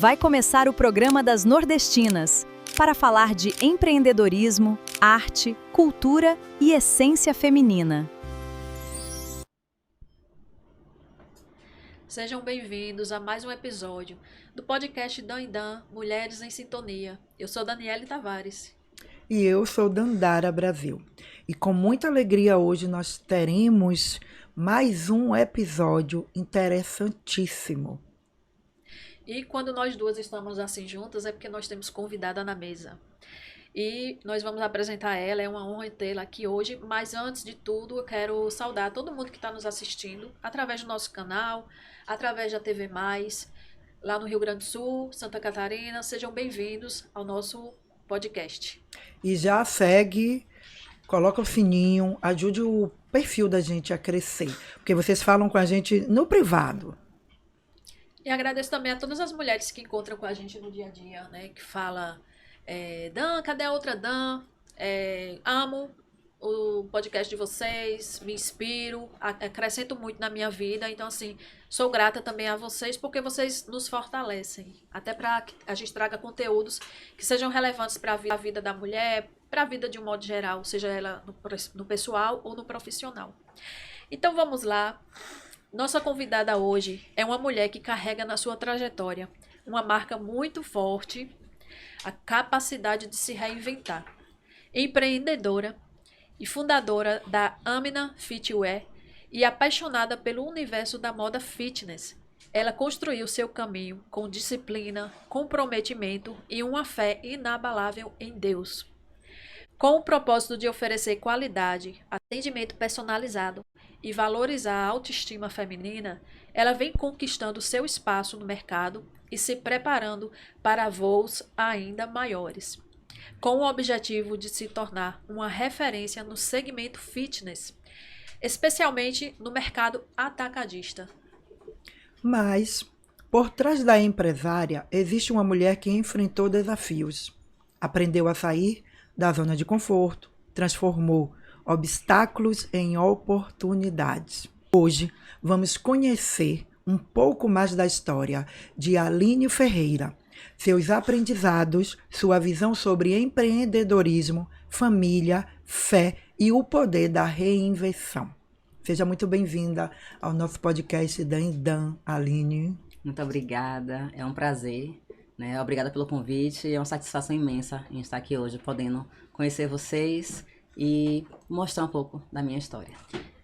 Vai começar o programa das Nordestinas, para falar de empreendedorismo, arte, cultura e essência feminina. Sejam bem-vindos a mais um episódio do podcast Dan e Dan, Mulheres em Sintonia. Eu sou Daniele Tavares. E eu sou Dandara Brasil. E com muita alegria hoje nós teremos mais um episódio interessantíssimo. E quando nós duas estamos assim juntas é porque nós temos convidada na mesa. E nós vamos apresentar ela, é uma honra tê-la aqui hoje, mas antes de tudo eu quero saudar todo mundo que está nos assistindo através do nosso canal, através da TV Mais, lá no Rio Grande do Sul, Santa Catarina. Sejam bem-vindos ao nosso podcast. E já segue, coloca o sininho, ajude o perfil da gente a crescer, porque vocês falam com a gente no privado. E agradeço também a todas as mulheres que encontram com a gente no dia a dia, né? Que fala, Dan, cadê a outra Dan? Amo o podcast de vocês, me inspiro, acrescento muito na minha vida. Então, assim, sou grata também a vocês porque vocês nos fortalecem. Até para que a gente traga conteúdos que sejam relevantes para a vida da mulher, para a vida de um modo geral, seja ela no pessoal ou no profissional. Então, vamos lá. Nossa convidada hoje é uma mulher que carrega na sua trajetória uma marca muito forte, a capacidade de se reinventar. Empreendedora e fundadora da Amina Fitwear e apaixonada pelo universo da moda fitness, ela construiu seu caminho com disciplina, comprometimento e uma fé inabalável em Deus. Com o propósito de oferecer qualidade, atendimento personalizado e valorizar a autoestima feminina, ela vem conquistando seu espaço no mercado e se preparando para voos ainda maiores, com o objetivo de se tornar uma referência no segmento fitness, especialmente no mercado atacadista. Mas, por trás da empresária, existe uma mulher que enfrentou desafios, aprendeu a sair da zona de conforto, transformou obstáculos em oportunidades. Hoje vamos conhecer um pouco mais da história de Aline Ferreira, seus aprendizados, sua visão sobre empreendedorismo, família, fé e o poder da reinvenção. Seja muito bem-vinda ao nosso podcast Dan e Dan, Aline. Muito obrigada, é um prazer. Obrigada pelo convite, é uma satisfação imensa em estar aqui hoje, podendo conhecer vocês e mostrar um pouco da minha história.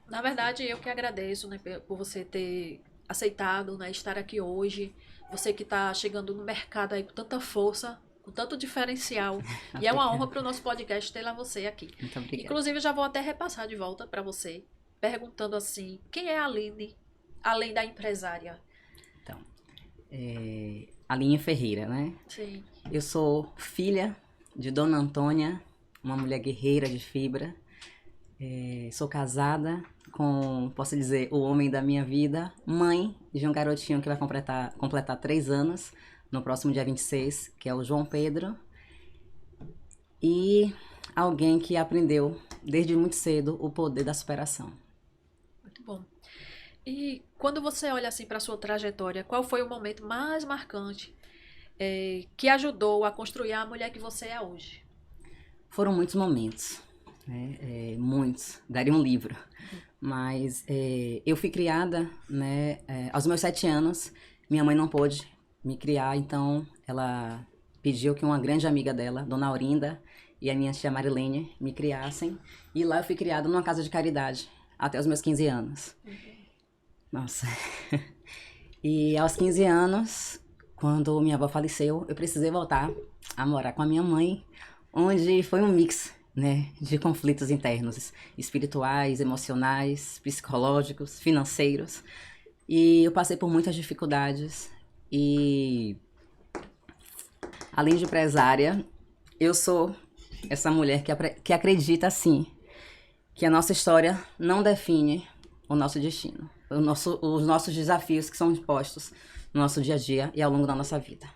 Na verdade, eu que agradeço, né, por você ter aceitado, né, estar aqui hoje, você que está chegando no mercado aí com tanta força, com tanto diferencial, e é uma honra para o nosso podcast ter lá você aqui. Muito obrigada. Inclusive, eu já vou até repassar de volta para você, perguntando assim, quem é a Aline, além da empresária? Então, Aline Ferreira, né? Sim. Eu sou filha de Dona Antônia, uma mulher guerreira de fibra. Sou casada com, posso dizer, o homem da minha vida. Mãe de um garotinho que vai completar 3 anos no próximo dia 26, que é o João Pedro. E alguém que aprendeu desde muito cedo o poder da superação. Muito bom. E quando você olha assim para a sua trajetória, qual foi o momento mais marcante que ajudou a construir a mulher que você é hoje? Foram muitos momentos, né? Muitos, daria um livro. Mas eu fui criada, né, aos meus 7 anos, minha mãe não pôde me criar, então ela pediu que uma grande amiga dela, Dona Aurinda, e a minha tia Marilene me criassem. E lá eu fui criada numa casa de caridade, até os meus 15 anos. Nossa. E aos 15 anos, quando minha avó faleceu, eu precisei voltar a morar com a minha mãe, onde foi um mix, né, de conflitos internos, espirituais, emocionais, psicológicos, financeiros. E eu passei por muitas dificuldades. E, além de empresária, eu sou essa mulher que acredita, sim, que a nossa história não define o nosso destino. Os nossos desafios que são impostos no nosso dia a dia e ao longo da nossa vida.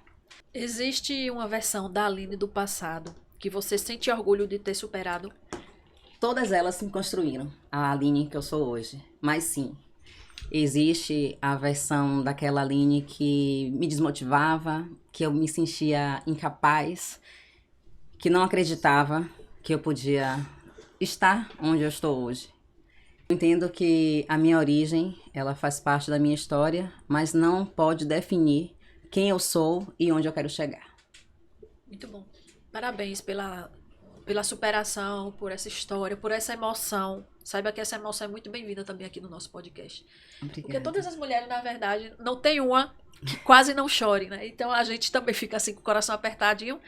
Existe uma versão da Aline do passado que você sente orgulho de ter superado? Todas elas se construíram a Aline que eu sou hoje. Mas sim, Existe a versão daquela Aline que me desmotivava, que eu me sentia incapaz, que não acreditava que eu podia estar onde eu estou hoje. Eu entendo que a minha origem, ela faz parte da minha história, mas não pode definir quem eu sou e onde eu quero chegar. Muito bom. Parabéns pela superação, por essa história, por essa emoção. Saiba que essa emoção é muito bem-vinda também aqui no nosso podcast. Obrigada. Porque todas as mulheres, na verdade, não tem uma que quase não chore, né? Então a gente também fica assim com o coração apertadinho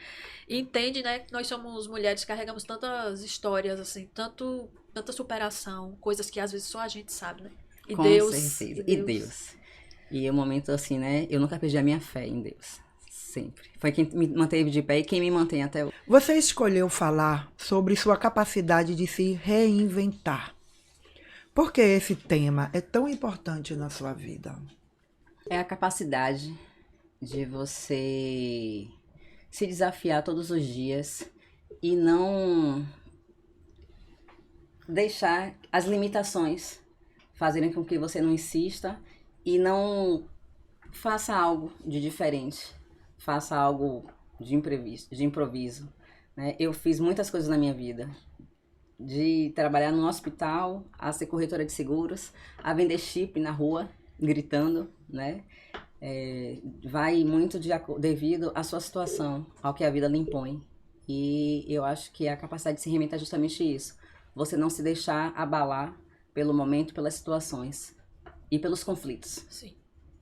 e entende, né, que nós somos mulheres, carregamos tantas histórias, assim, tanta superação, coisas que às vezes só a gente sabe, né? E Com Deus. certeza. E Deus. E o momento assim, né? Eu nunca perdi a minha fé em Deus. Sempre. Foi quem me manteve de pé e quem me mantém até hoje. Você escolheu falar sobre sua capacidade de se reinventar. Por que esse tema é tão importante na sua vida? É a capacidade de você se desafiar todos os dias e não deixar as limitações fazerem com que você não insista e não faça algo de diferente. Faça algo de improviso, né? Eu fiz muitas coisas na minha vida. De trabalhar num hospital, a ser corretora de seguros, a vender chip na rua, gritando, né? Vai muito devido à sua situação, ao que a vida lhe impõe. E eu acho que a capacidade de se reinventar é justamente isso. Você não se deixar abalar pelo momento, pelas situações e pelos conflitos. Sim.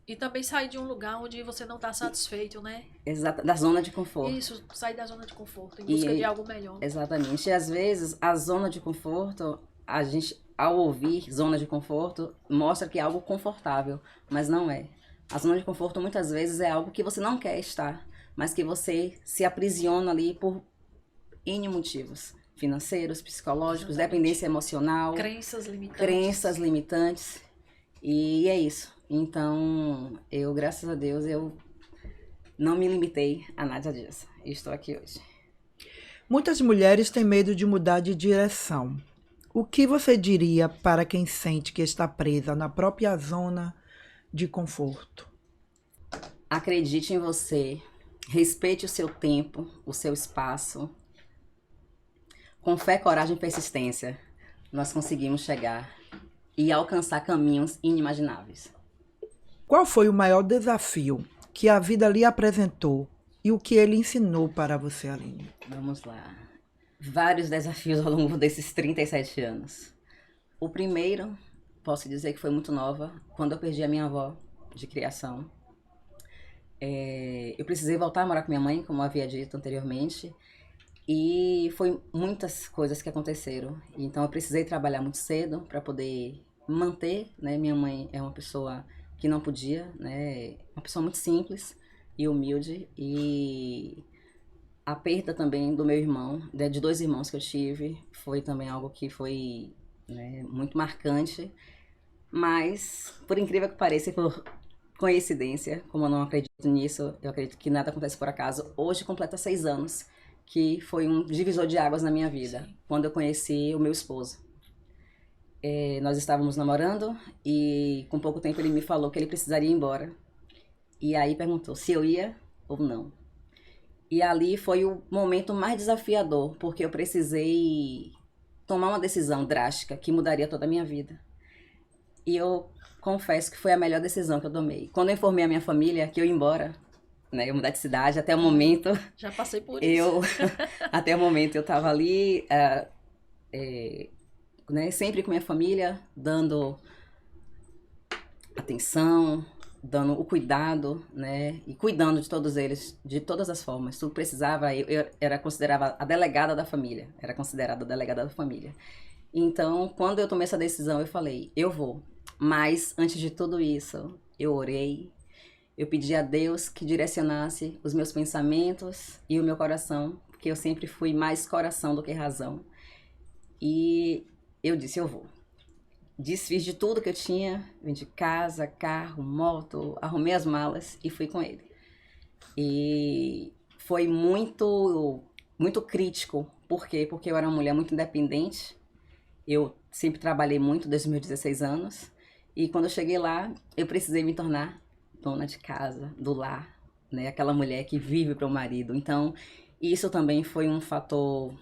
E também sair de um lugar onde você não está satisfeito, né? Exato, da zona de conforto. Isso, sair da zona de conforto, em busca de algo melhor. Exatamente. E às vezes a zona de conforto, a gente, ao ouvir zona de conforto, mostra que é algo confortável, mas não é. A zona de conforto muitas vezes é algo que você não quer estar, mas que você se aprisiona ali por N motivos. Financeiros, psicológicos, Exatamente. Dependência emocional. Crenças limitantes. E é isso. Então, eu, graças a Deus, eu não me limitei a nada disso. E estou aqui hoje. Muitas mulheres têm medo de mudar de direção. O que você diria para quem sente que está presa na própria zona de conforto? Acredite em você, respeite o seu tempo, o seu espaço. Com fé, coragem e persistência, nós conseguimos chegar e alcançar caminhos inimagináveis. Qual foi o maior desafio que a vida lhe apresentou e o que ele ensinou para você, Aline? Vamos lá. Vários desafios ao longo desses 37 anos. O primeiro, posso dizer que foi muito nova, quando eu perdi a minha avó de criação. Eu precisei voltar a morar com minha mãe, como eu havia dito anteriormente, e foi muitas coisas que aconteceram. Então eu precisei trabalhar muito cedo para poder manter, né? Minha mãe é uma pessoa que não podia, né? Uma pessoa muito simples e humilde, e a perda também do meu irmão, de 2 irmãos que eu tive, foi também algo que foi, né, muito marcante, mas por incrível que pareça, por coincidência, como eu não acredito nisso, eu acredito que nada acontece por acaso, hoje completa 6 anos, que foi um divisor de águas na minha vida, quando eu conheci o meu esposo. Nós estávamos namorando e com pouco tempo ele me falou que ele precisaria ir embora. E aí perguntou se eu ia ou não. E ali foi o momento mais desafiador, porque eu precisei tomar uma decisão drástica que mudaria toda a minha vida. E eu confesso que foi a melhor decisão que eu tomei. Quando eu informei a minha família que eu ia embora, né, eu mudar de cidade, até o momento... Já passei por isso. Até o momento eu estava ali... né, sempre com minha família, dando atenção, dando o cuidado, né, e cuidando de todos eles, de todas as formas. Tudo precisava, eu era considerada a delegada da família, era considerada a delegada da família. Então, quando eu tomei essa decisão, eu falei, eu vou. Mas, antes de tudo isso, eu orei, eu pedi a Deus que direcionasse os meus pensamentos e o meu coração, porque eu sempre fui mais coração do que razão. E eu disse, eu vou. Desfiz de tudo que eu tinha, vendi casa, carro, moto, arrumei as malas e fui com ele. E foi muito, muito crítico. Por quê? Porque eu era uma mulher muito independente. Eu sempre trabalhei muito desde os meus 16 anos. E quando eu cheguei lá, eu precisei me tornar dona de casa, do lar, né? Aquela mulher que vive para o marido. Então, isso também foi um fator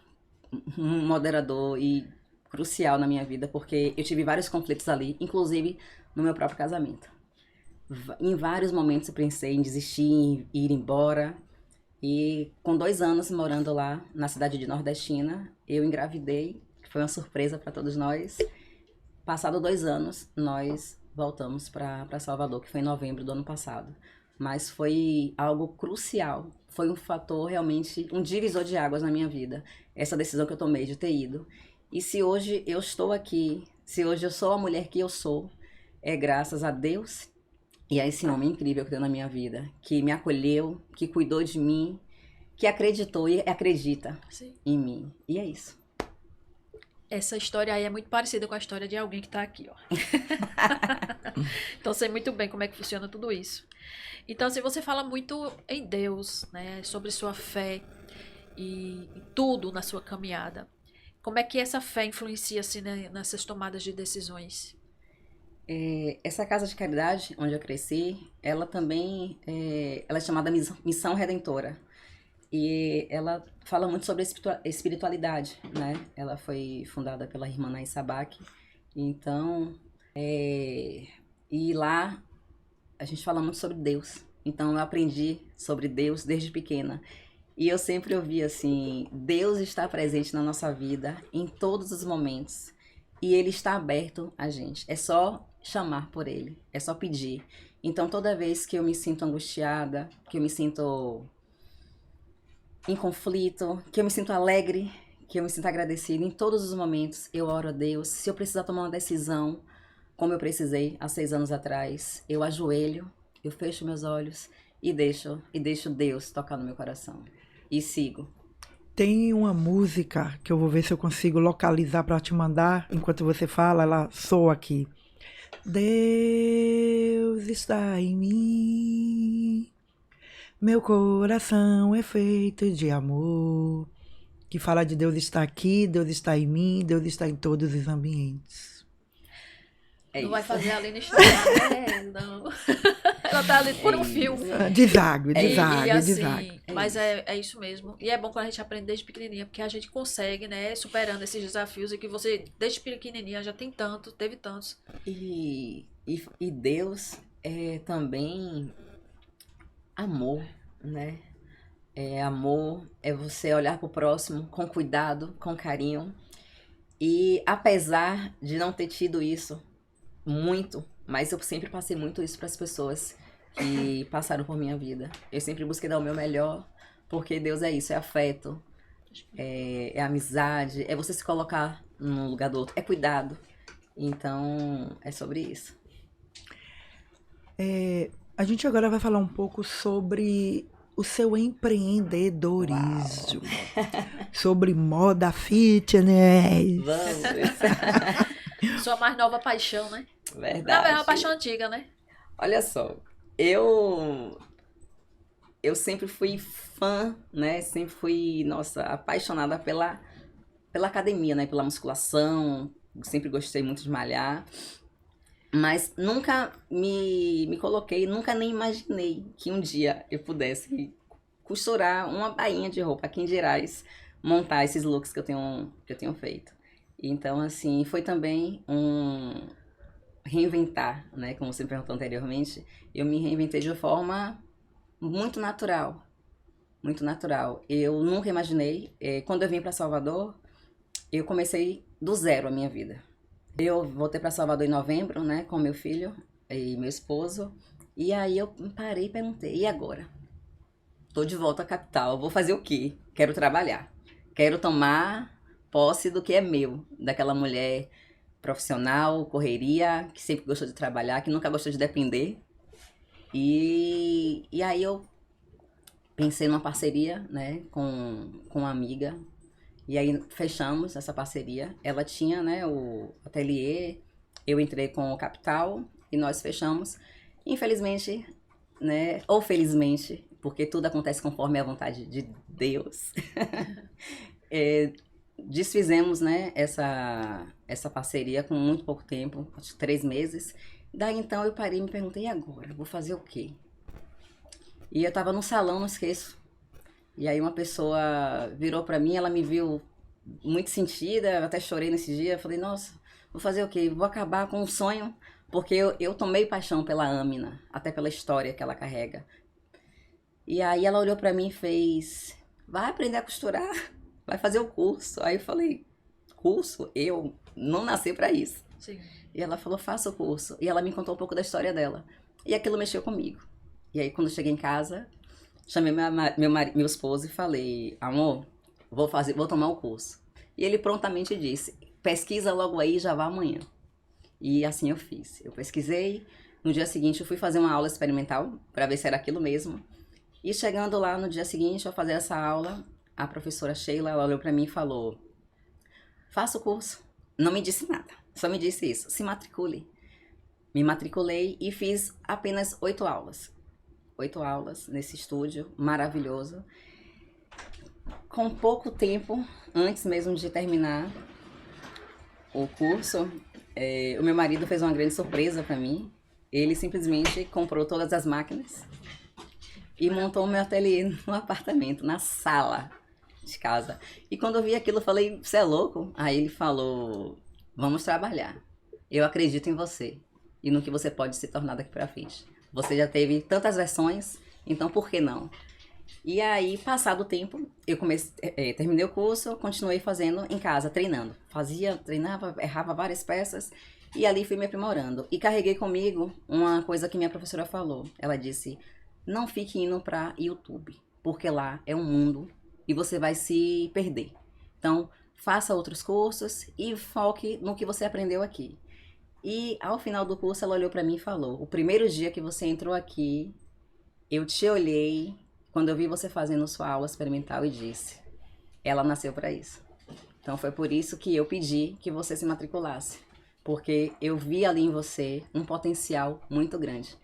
moderador e crucial na minha vida, porque eu tive vários conflitos ali, inclusive no meu próprio casamento. Em vários momentos eu pensei em desistir, em ir embora. E com 2 anos morando lá na cidade de Nordestina, eu engravidei, que foi uma surpresa para todos nós. Passado 2 anos, nós voltamos para Salvador, que foi em novembro do ano passado. Mas foi algo crucial, foi um fator realmente, um divisor de águas na minha vida, essa decisão que eu tomei de ter ido. E se hoje eu estou aqui, se hoje eu sou a mulher que eu sou, é graças a Deus e a esse homem incrível que deu na minha vida, que me acolheu, que cuidou de mim, que acreditou e acredita Sim. em mim. E é isso. Essa história aí é muito parecida com a história de alguém que tá aqui, ó. Então, sei muito bem como é que funciona tudo isso. Então, assim, você fala muito em Deus, né? Sobre sua fé e tudo na sua caminhada. Como é que essa fé influencia, assim, né, nessas tomadas de decisões? Essa casa de caridade, onde eu cresci, ela também ela é chamada Missão Redentora. E ela fala muito sobre espiritualidade, né? Ela foi fundada pela irmã Naís Sabac. Então, e lá a gente fala muito sobre Deus. Então, eu aprendi sobre Deus desde pequena. E eu sempre ouvi assim, Deus está presente na nossa vida em todos os momentos. E Ele está aberto a gente. É só chamar por Ele, é só pedir. Então, toda vez que eu me sinto angustiada, que eu me sinto em conflito, que eu me sinto alegre, que eu me sinto agradecida, em todos os momentos eu oro a Deus. Se eu precisar tomar uma decisão, como eu precisei há 6 anos atrás, eu ajoelho, eu fecho meus olhos e deixo Deus tocar no meu coração. E sigo. Tem uma música que eu vou ver se eu consigo localizar para te mandar. Enquanto você fala, ela soa aqui. Deus está em mim, meu coração é feito de amor. Que fala de Deus está aqui, Deus está em mim, Deus está em todos os ambientes. Não vai fazer a Aline chorar, né? Não. Ela tá ali por um filme. Deságue. Assim, mas é isso mesmo. E é bom quando a gente aprende desde pequenininha, porque a gente consegue, né, superando esses desafios e que você, desde pequenininha, já tem tanto, teve tantos. E Deus é também amor, né? Amor é você olhar pro próximo com cuidado, com carinho. E apesar de não ter tido isso muito, mas eu sempre passei muito isso para as pessoas que passaram por minha vida. Eu sempre busquei dar o meu melhor, porque Deus é isso, é afeto, é amizade, é você se colocar no lugar do outro, é cuidado. Então, é sobre isso. A gente agora vai falar um pouco sobre o seu empreendedorismo. Sobre moda fitness. Vamos! Sua mais nova paixão, né? Verdade. Não, é uma paixão antiga, né? Olha só, eu sempre fui fã, né? Sempre fui, nossa, apaixonada pela academia, né? Pela musculação. Sempre gostei muito de malhar. Mas nunca me coloquei, nunca nem imaginei que um dia eu pudesse costurar uma bainha de roupa aqui em Gerais, montar esses looks que eu tenho feito. Então, assim, foi também um reinventar, né? Como você me perguntou anteriormente, eu me reinventei de uma forma muito natural. Muito natural. Eu nunca imaginei. Quando eu vim para Salvador, eu comecei do zero a minha vida. Eu voltei para Salvador em novembro, né? Com meu filho e meu esposo. E aí eu parei e perguntei, e agora? Tô de volta à capital, vou fazer o quê? Quero trabalhar. Quero tomar posse do que é meu. Daquela mulher profissional, correria, que sempre gostou de trabalhar, que nunca gostou de depender. E aí eu pensei numa parceria, né, com uma amiga. E aí fechamos essa parceria. Ela tinha, né, o ateliê, eu entrei com o capital e nós fechamos. Infelizmente, né, ou felizmente, porque tudo acontece conforme a vontade de Deus. Desfizemos, né, essa parceria com muito pouco tempo, acho que 3 meses. Daí então eu parei e me perguntei, e agora? Vou fazer o quê? E eu tava no salão, não esqueço. E aí uma pessoa virou pra mim, ela me viu muito sentida, eu até chorei nesse dia. Eu falei, nossa, vou fazer o quê? Vou acabar com um sonho, porque eu tomei paixão pela Amina, até pela história que ela carrega. E aí ela olhou pra mim e fez, vai aprender a costurar, vai fazer o curso. Aí eu falei, curso? Eu não nasci pra isso. Sim. E ela falou, faça o curso. E ela me contou um pouco da história dela. E aquilo mexeu comigo. E aí quando eu cheguei em casa, chamei meu esposo e falei, amor, vou tomar o curso. E ele prontamente disse, pesquisa logo aí, já vá amanhã. E assim eu fiz. Eu pesquisei, no dia seguinte eu fui fazer uma aula experimental para ver se era aquilo mesmo. E chegando lá no dia seguinte, ao fazer essa aula, a professora Sheila, ela olhou para mim e falou, faça o curso. Não me disse nada, só me disse isso, se matricule. Me matriculei e fiz apenas 8 aulas. 8 aulas nesse estúdio maravilhoso. Com pouco tempo, antes mesmo de terminar o curso, o meu marido fez uma grande surpresa para mim. Ele simplesmente comprou todas as máquinas e montou o meu ateliê no apartamento, na sala de casa. E quando eu vi aquilo, eu falei, você é louco? Aí ele falou, vamos trabalhar. Eu acredito em você e no que você pode se tornar daqui para frente. Você já teve tantas versões, então por que não? E aí, passado o tempo, eu terminei o curso, continuei fazendo em casa, treinando. Treinava, errava várias peças e ali fui me aprimorando. E carreguei comigo uma coisa que minha professora falou. Ela disse, não fique indo para YouTube, porque lá é um mundo e você vai se perder. Então, faça outros cursos e foque no que você aprendeu aqui. E ao final do curso, ela olhou para mim e falou, o primeiro dia que você entrou aqui, eu te olhei quando eu vi você fazendo sua aula experimental e disse, ela nasceu para isso. Então foi por isso que eu pedi que você se matriculasse, porque eu vi ali em você um potencial muito grande.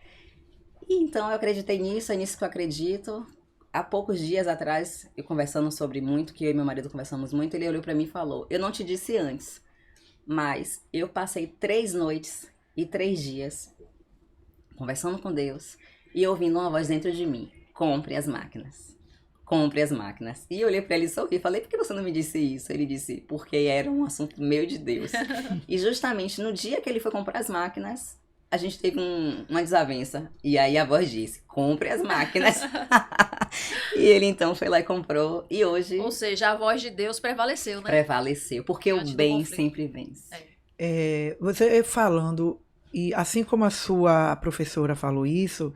E então eu acreditei nisso, é nisso que eu acredito. Há poucos dias atrás, eu conversando sobre muito, que eu e meu marido conversamos muito, ele olhou para mim e falou, eu não te disse antes, mas eu passei 3 noites e 3 dias conversando com Deus e ouvindo uma voz dentro de mim. Compre as máquinas. Compre as máquinas. E eu olhei pra ele e sorri. Falei, por que você não me disse isso? Ele disse, porque era um assunto meu de Deus. E justamente no dia que ele foi comprar as máquinas, a gente teve uma desavença. E aí a voz disse, compre as máquinas. E ele então foi lá e comprou. E hoje... Ou seja, a voz de Deus prevaleceu, né? Prevaleceu. Porque o bem sempre vence. Você falando, e assim como a sua professora falou isso,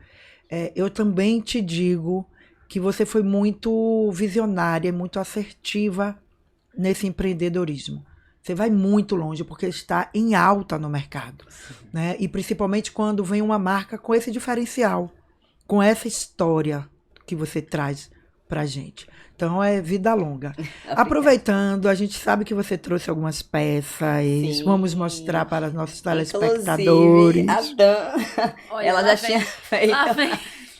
eu também te digo que você foi muito visionária, muito assertiva nesse empreendedorismo. Você vai muito longe, porque está em alta no mercado, né? E principalmente quando vem uma marca com esse diferencial, com essa história que você traz pra gente. Então é vida longa. Aproveitando, a gente sabe que você trouxe algumas peças, Sim. Vamos mostrar para os nossos telespectadores. Inclusive, a Dan, Olha, ela lá já vem, tinha feito... lá vem.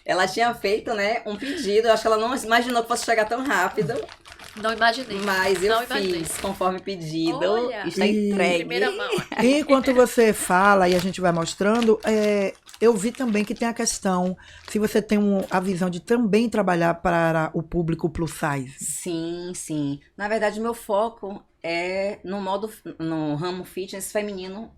Ela tinha feito, né, um pedido. Eu acho que ela não imaginou que fosse chegar tão rápido. Não imaginei. Mas eu Não imaginei. fiz conforme pedido. Olha, está entregue. primeira mão. E enquanto você fala e a gente vai mostrando, eu vi também que tem a questão, se você tem a visão de também trabalhar para o público plus size. Sim, sim. Na verdade, meu foco é no ramo fitness feminino,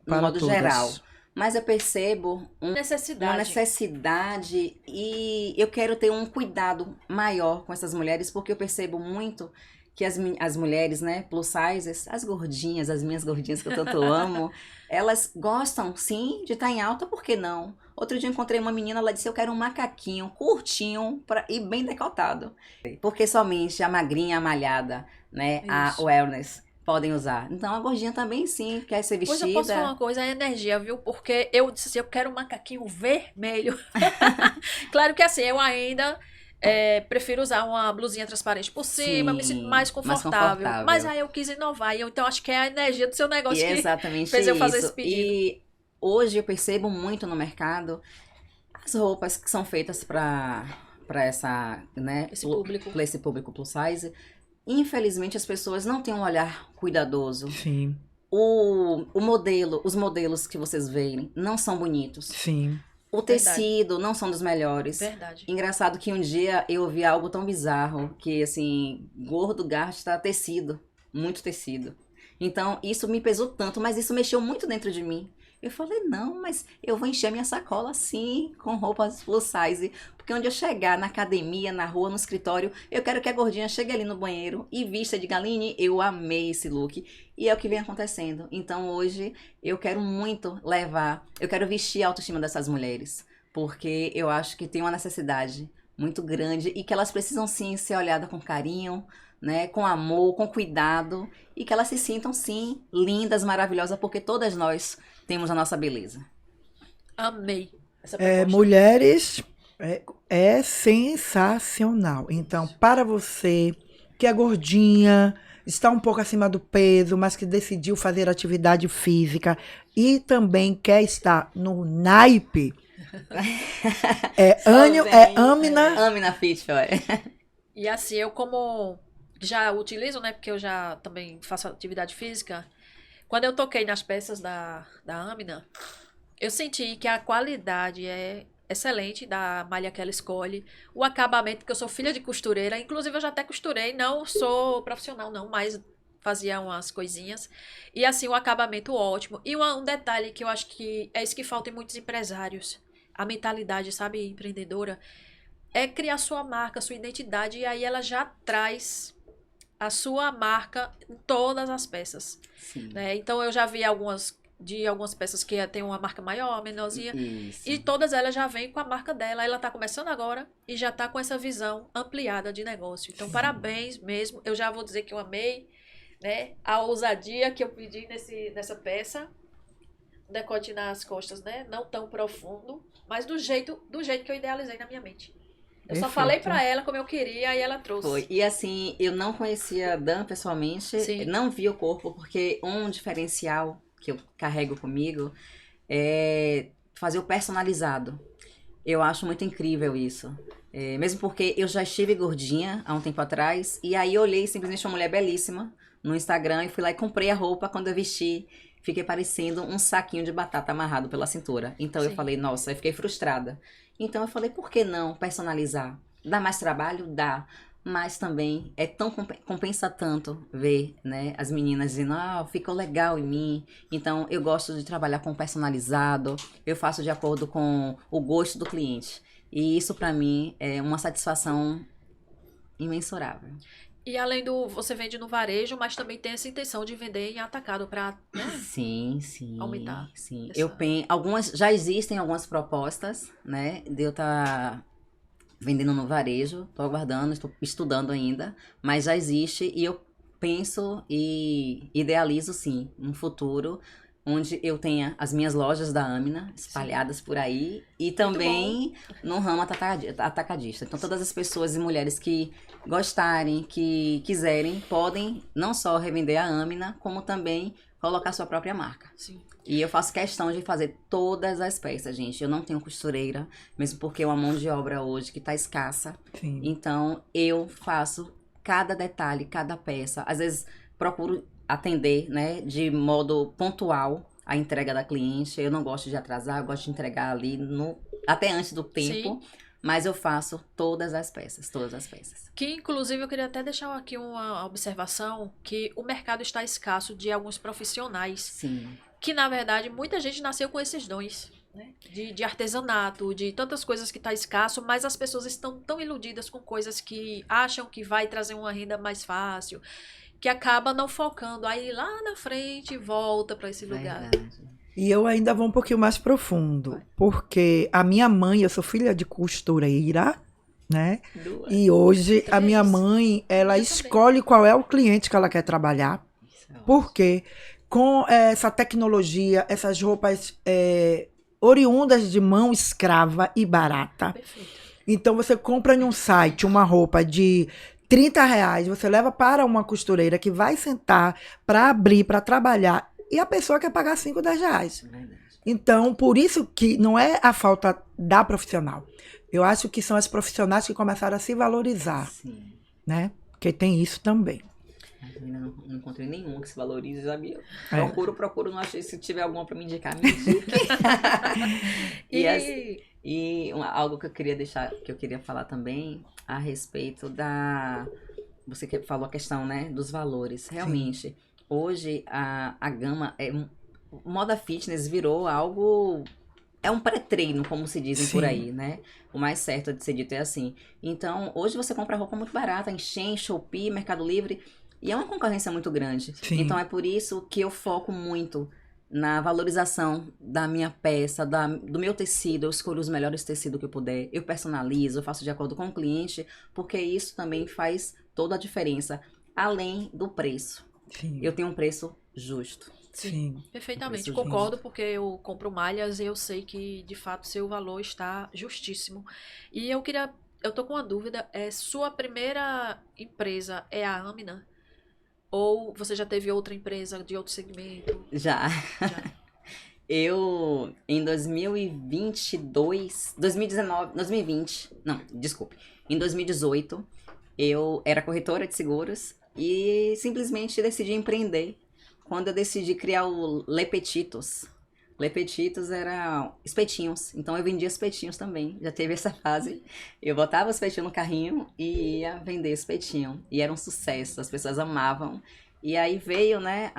no Para modo todas. geral. Mas eu percebo uma Necessidade. necessidade e eu quero ter um cuidado maior com essas mulheres, porque eu percebo muito que as mulheres, né, plus sizes, as gordinhas, as minhas gordinhas que eu tanto amo, elas gostam, sim, de estar em alta, por que não? Outro dia eu encontrei uma menina, ela disse, eu quero um macaquinho curtinho e bem decotado. Porque somente a magrinha, a malhada, né, a Isso. wellness, podem usar. Então a gordinha também, sim, quer ser vestida. Pois eu posso falar uma coisa, é energia, viu? Porque eu disse assim, eu quero um macaquinho vermelho. Claro que assim, eu ainda prefiro usar uma blusinha transparente por cima, Sim, me sinto mais mais confortável. confortável. Mas aí eu quis inovar, e então acho que é a energia do seu negócio E é que exatamente fez eu fazer isso. esse pedido. E hoje eu percebo muito no mercado as roupas que são feitas para essa, né, Esse público. para esse público plus size. Infelizmente as pessoas não têm um olhar cuidadoso. Sim. o modelo, os modelos que vocês veem não são bonitos. Sim. O tecido não são dos melhores. Verdade. Engraçado que um dia eu ouvi algo tão bizarro, que assim, gordo gasta tecido, muito tecido. Então, isso me pesou tanto, mas isso mexeu muito dentro de mim. Eu falei, não, mas eu vou encher minha sacola assim, com roupas plus size, porque onde eu chegar, na academia, na rua, no escritório, eu quero que a gordinha chegue ali no banheiro e vista de Aline, eu amei esse look. E é o que vem acontecendo. Então, hoje, eu quero muito eu quero vestir a autoestima dessas mulheres, porque eu acho que tem uma necessidade muito grande e que elas precisam sim ser olhadas com carinho, né, com amor, com cuidado, e que elas se sintam sim lindas, maravilhosas, porque todas nós temos a nossa beleza. Amei essa proposta. Mulheres é sensacional. Então, para você que é gordinha, está um pouco acima do peso, mas que decidiu fazer atividade física e também quer estar no naipe, Amina Fit, olha. E assim, eu como já utilizo, né, porque eu já também faço atividade física, quando eu toquei nas peças da Amina, eu senti que a qualidade é excelente da malha que ela escolhe, o acabamento, porque eu sou filha de costureira, inclusive eu já até costurei, não sou profissional não, mas fazia umas coisinhas, e assim, o acabamento ótimo, e um detalhe que eu acho que é isso que falta em muitos empresários, a mentalidade, sabe, empreendedora, é criar sua marca, sua identidade, e aí ela já traz a sua marca em todas as peças. Sim. Né? Então eu já vi algumas peças que tem uma marca maior, menorzinha, Isso. e todas elas já vêm com a marca dela. Ela está começando agora e já está com essa visão ampliada de negócio. Então, parabéns mesmo. Eu já vou dizer que eu amei, né, a ousadia que eu pedi nessa peça. Decote nas costas, né? Não tão profundo, mas do jeito que eu idealizei na minha mente. Eu só falei pra ela como eu queria e ela trouxe. Foi. E assim, eu não conhecia a Dan pessoalmente, Sim. não vi o corpo, porque um diferencial que eu carrego comigo é fazer o personalizado. Eu acho muito incrível isso. Mesmo porque eu já estive gordinha há um tempo atrás, e aí eu olhei simplesmente uma mulher belíssima no Instagram e fui lá e comprei a roupa. Quando eu vesti, fiquei parecendo um saquinho de batata amarrado pela cintura. Então Sim. eu falei, nossa, eu fiquei frustrada. Então eu falei, por que não personalizar? Dá mais trabalho? Dá. Mas também compensa tanto ver, né, as meninas dizendo, ficou legal em mim. Então eu gosto de trabalhar com personalizado, eu faço de acordo com o gosto do cliente. E isso pra mim é uma satisfação imensurável. E além você vende no varejo, mas também tem essa intenção de vender em atacado para, né? Sim. Aumentar Sim. essa- Já existem algumas propostas, né, de eu estar vendendo no varejo. Tô aguardando, estou estudando ainda, mas já existe e eu penso e idealizo sim um futuro onde eu tenha as minhas lojas da Amina espalhadas por aí e também no ramo atacadista. Então todas as pessoas e mulheres que gostarem, que quiserem, podem não só revender a Amina, como também colocar sua própria marca. Sim. E eu faço questão de fazer todas as peças, gente. Eu não tenho costureira, mesmo porque é uma mão de obra hoje que tá escassa. Sim. Então eu faço cada detalhe, cada peça. Às vezes procuro atender, né, de modo pontual a entrega da cliente. Eu não gosto de atrasar, eu gosto de entregar ali até antes do tempo. Sim. Mas eu faço todas as peças. Que, inclusive, eu queria até deixar aqui uma observação, que o mercado está escasso de alguns profissionais. Sim. Que, na verdade, muita gente nasceu com esses dons, né? De artesanato, de tantas coisas que está escasso, mas as pessoas estão tão iludidas com coisas que acham que vai trazer uma renda mais fácil, que acaba não focando. Aí, lá na frente, volta para esse lugar. Verdade. E eu ainda vou um pouquinho mais profundo, porque a minha mãe, eu sou filha de costureira, né? Duas. E hoje a Três. minha mãe, ela Eu escolhe qual é o cliente que ela quer trabalhar, porque com essa tecnologia, essas roupas oriundas de mão escrava e barata. Perfeito. Então você compra em um site uma roupa de R$30, você leva para uma costureira que vai sentar para abrir, para trabalhar, e a pessoa quer pagar R$5, R$10. Verdade. Então, por isso que não é a falta da profissional. Eu acho que são as profissionais que começaram a se valorizar, Sim. né? Porque tem isso também. Ainda não encontrei nenhuma que se valorize, sabia? É. Procuro, não achei. Se tiver alguma pra me indicar, me indique. Algo que eu queria deixar, que eu queria falar também a respeito da... Você que falou a questão, né, dos valores. Realmente, hoje a gama, moda fitness virou algo... É um pré-treino, como se dizem por aí, né? O mais certo de ser dito é assim. Então, hoje você compra roupa muito barata em Shein, Shopee, Mercado Livre, e é uma concorrência muito grande. Sim. Então, é por isso que eu foco muito na valorização da minha peça, do meu tecido. Eu escolho os melhores tecidos que eu puder, eu personalizo, eu faço de acordo com o cliente, porque isso também faz toda a diferença, além do preço. Sim. Eu tenho um preço justo. Sim. Perfeitamente, Preço concordo, porque eu compro malhas e eu sei que, de fato, seu valor está justíssimo. E eu tô com uma dúvida, sua primeira empresa é a Amina? Ou você já teve outra empresa de outro segmento? Já. Já. Eu, em 2020, não, desculpe. Em 2018, eu era corretora de seguros e simplesmente decidi empreender. Quando eu decidi criar o Lepetitos. Lepetitos era espetinhos, então eu vendia espetinhos também, já teve essa fase. Eu botava os espetinhos no carrinho e ia vender espetinho. E era um sucesso, as pessoas amavam. E aí veio, né,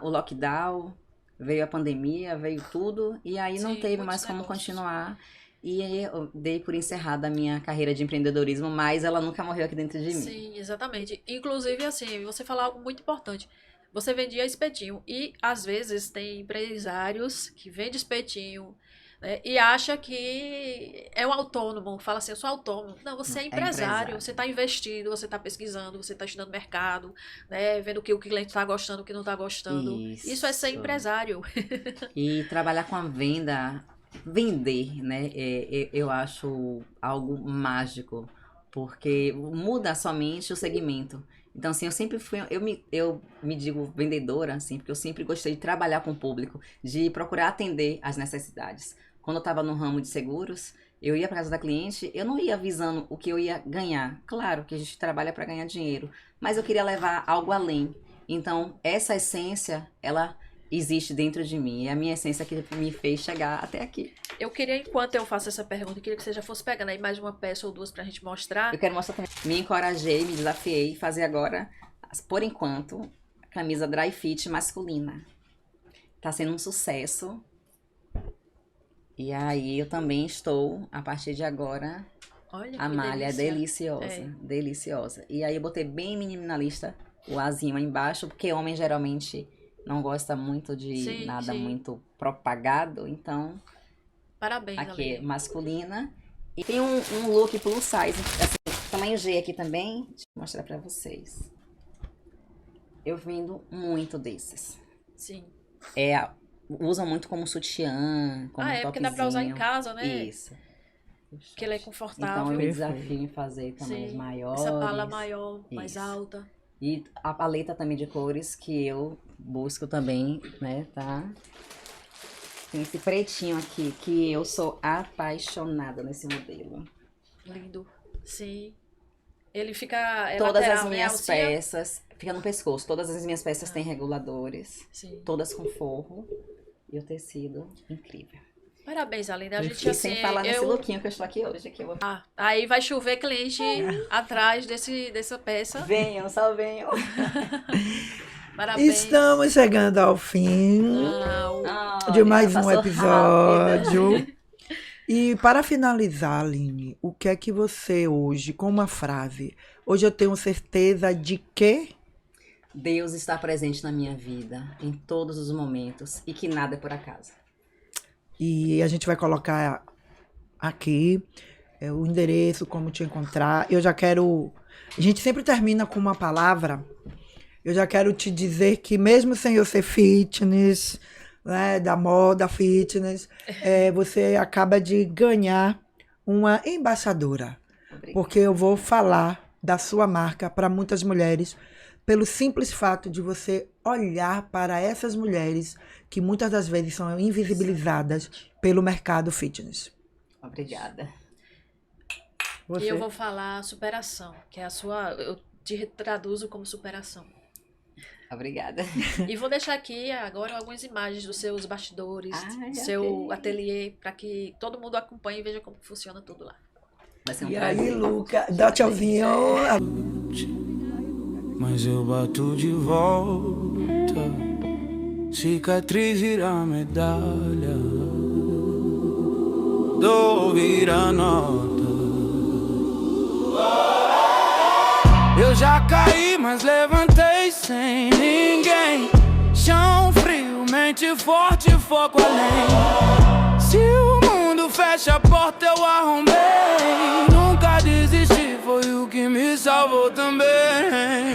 o lockdown, veio a pandemia, veio tudo, e aí não Sim, teve muitos mais como negócios. continuar. E aí eu dei por encerrada a minha carreira de empreendedorismo, mas ela nunca morreu aqui dentro de mim. Sim, exatamente. Inclusive, assim, você falou algo muito importante. Você vendia espetinho e, às vezes, tem empresários que vendem espetinho, né, e acha que é um autônomo, fala assim, eu sou autônomo. Não, você é Não, é empresário, empresário. você está investindo, você está pesquisando, você está estudando mercado, né, vendo o que o cliente está gostando, o que não está gostando. Isso é ser Isso. empresário. E trabalhar com a venda, vender, né? Eu acho algo mágico, porque muda somente o segmento. Então, assim, eu sempre fui, eu me digo vendedora, assim, porque eu sempre gostei de trabalhar com o público, de procurar atender às necessidades. Quando eu estava no ramo de seguros, eu ia para casa da cliente, eu não ia visando o que eu ia ganhar. Claro que a gente trabalha para ganhar dinheiro, mas eu queria levar algo além. Então, essa essência, ela existe dentro de mim. É a minha essência que me fez chegar até aqui. Eu queria, enquanto eu faço essa pergunta, eu queria que você já fosse pegando aí mais uma peça ou duas pra gente mostrar. Eu quero mostrar também. Me encorajei, me desafiei fazer agora, por enquanto, a camisa dry fit masculina. Tá sendo um sucesso. E aí eu também estou, a partir de agora, Olha a que malha é delícia. deliciosa. Deliciosa. E aí eu botei bem minimalista o azinho aí embaixo, porque homem geralmente não gosta muito de Sim, nada sim. muito propagado, então Parabéns, aqui é Aline. masculina. E tem um look plus size, assim, tamanho G aqui também. Deixa eu mostrar pra vocês. Eu vendo muito desses. Sim. Usam muito como sutiã, como Ah, um é, porque dá pra usar em topzinho. casa, né? Isso. Que ele é Então confortável. eu me Perfeito. desafio em fazer tamanhos Sim. maiores. Essa pala maior, mais Isso. alta. E a paleta também de cores que eu busco também, né, tá? Tem esse pretinho aqui, que eu sou apaixonada nesse modelo. Lindo. Sim. Ele fica. É Todas lateral, as né? minhas Alcinha? peças, fica no pescoço, todas as minhas peças têm reguladores, Sim. todas com forro. E o tecido incrível. Parabéns, Aline. A gente E assim. sem falar nesse lookinho que eu estou aqui hoje, que eu vou... Aí vai chover cliente atrás dessa peça. Venham, só venham. Parabéns. Estamos chegando ao fim Não. de mais um passou episódio. rápido. E para finalizar, Aline, o que é que você hoje, com uma frase, hoje eu tenho certeza de que Deus está presente na minha vida, em todos os momentos, e que nada é por acaso. E a gente vai colocar aqui o endereço, como te encontrar. Eu já quero... A gente sempre termina com uma palavra. Eu já quero te dizer que mesmo sem eu ser fitness, né, da moda fitness, você acaba de ganhar uma embaixadora. Obrigada. Porque eu vou falar da sua marca para muitas mulheres, pelo simples fato de você olhar para essas mulheres que muitas das vezes são invisibilizadas pelo mercado fitness. Obrigada. Você... E eu vou falar superação, que é a sua. Eu te traduzo como superação. Obrigada. E vou deixar aqui agora algumas imagens dos seus bastidores, Ai, do seu ok. ateliê, para que todo mundo acompanhe e veja como funciona tudo lá. Vai ser um E prazer. aí, Luca, dá tchauzinho. Mas eu bato de volta. Cicatriz vira medalha. Dou vira nota. Eu já caí, mas levantei sem ninguém. Chão frio, mente forte, foco além. Se o mundo fecha a porta, eu arrombei. Nunca desisti, foi o que me salvou também.